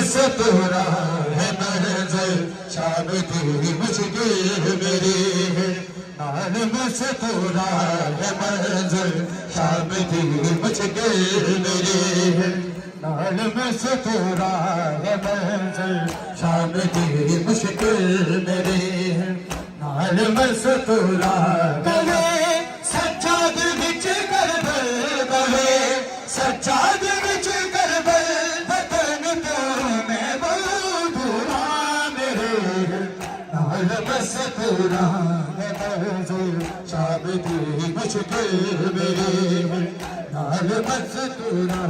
से तोरा है मंजिल शाम की मुश्किल मेरी है नाल में से तोरा है मंजिल शाम की मुश्किल मेरी है नाल में से तोरा है मंजिल शाम की मुश्किल मेरी है नाल में से तोरा गले सच्चाद विच करबल गले सच्चाद विच करबल वतन तो मैं दूरा मेरे नाल में से तोरा है मंजिल शाम की मुश्किल मेरी है नाल में से तोरा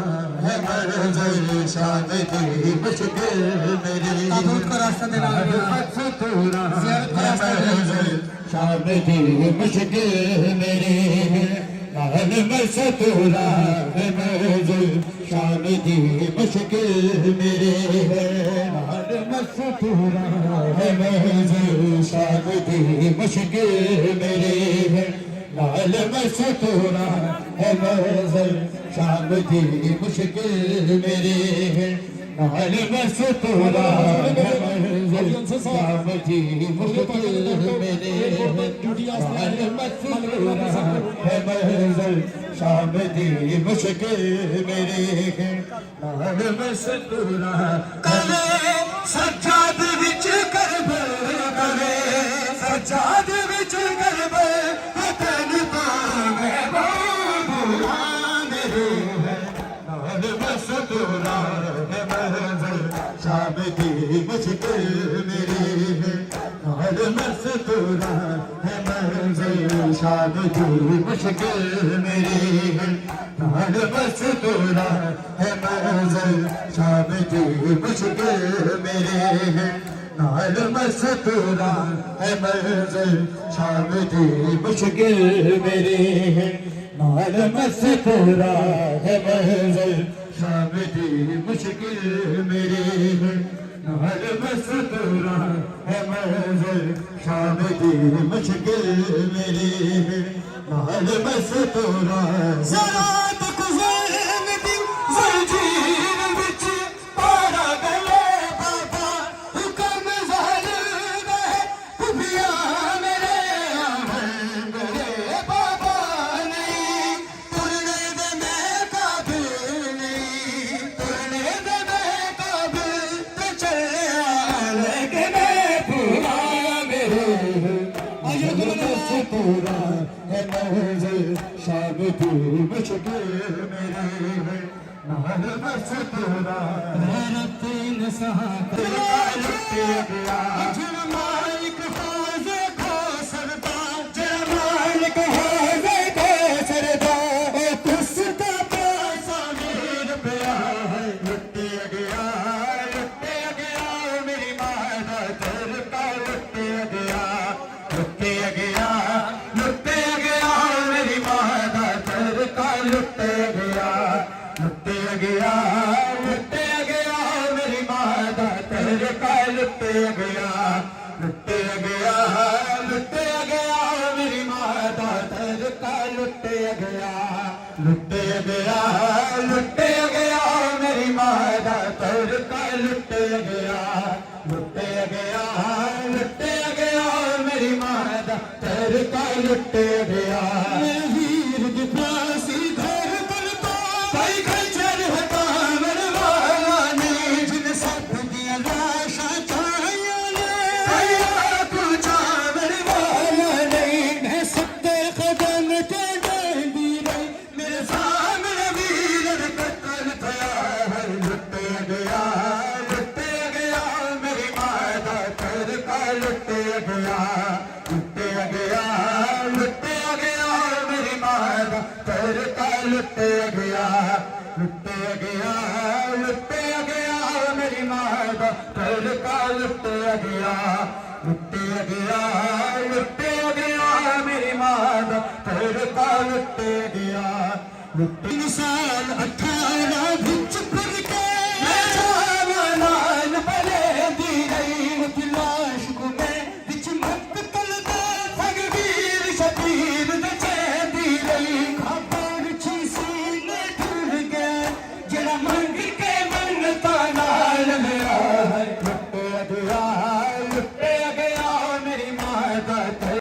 है मंजिल शाम की मुश्किल मेरी ताबूत का रास्ता देना है तोरा है मंजिल शाम की मुश्किल मेरी है नाल में से तोरा है मंजिल शाम की मुश्किल मेरी है नाल में से तोरा है मंजिल शाम की मुश्किल मेरी है नाल में से तोरा है मंजिल शाम की मुश्किल मेरी है नाल में से तोरा है मंजिल शाम की मुश्किल मेरी है नाल में से तोरा है मंजिल शाम की मुश्किल मेरी है नाल में से तोरा कले सज्जाद विच करबल कले सज्जाद विच करबल तोरा है मंजिल शाम की मुश्किल मेरी है नाल में से तोरा है मंजिल शाम की मुश्किल मेरी है नाल में से तोरा है मंजिल शाम की मुश्किल मेरी है नाल में से तोरा है मंजिल शाम की मुश्किल मेरी है नाल में से तोरा है मंजिल शाम की मुश्किल मेरी है नाल में से तोरा है मंजिल शाम की मुश्किल मेरी है नाल में से तोरा जरा तक ज़ल्म दी ज़ंजीर विच पारा गले बाबा हुक्म ज़ालिम है खुफिया मेरे बाबा नहीं तुरने दे मैं काबिल नहीं तुरने दे मैं काबिल ते चलिया लेके मैं पूरा मेरे से पूरा है मंजिल शाम की मुश्किल मेरी है नाल में से तोरा गैरत इंसान लुट गया मालिक हाज़े को सरदा मालिक हाज़े को सरदा तुसका पैसा मेर पिया है लुट गया मेरी माँ का दिल का लुट गया मेरी माँ का दिल का लुट गया मेरी माँ का दिल का लुट गया मेरी माँ का दिल का लुट गया मेरी माँ का दिल का लुट गया मेरी माँ का दिल का लुट गया वीर की फांसी धर पर तो भाई खंजर हटा मरवाया ने जिन सब दिया लाशा छाया ने पूछा मरवाया नहीं मैं सत्ते कदम के दी रही मेरे सामने वीर कत्ल थया है लुट गया मेरी माँ का दिल का लुट गया मेरी माँ का दिल का लुट गया मेरी माँ का दिल का लुट गया मेरी माँ का दिल का लुट गया इंसान 18 बिच फिर के नाल भले दी गई लाश को मैं बिच मत कल दे फगवीर शबीर दे दी गई खबर छी सीने ठुर गए जरा मंग के मन ता नाल मेरा स्वागत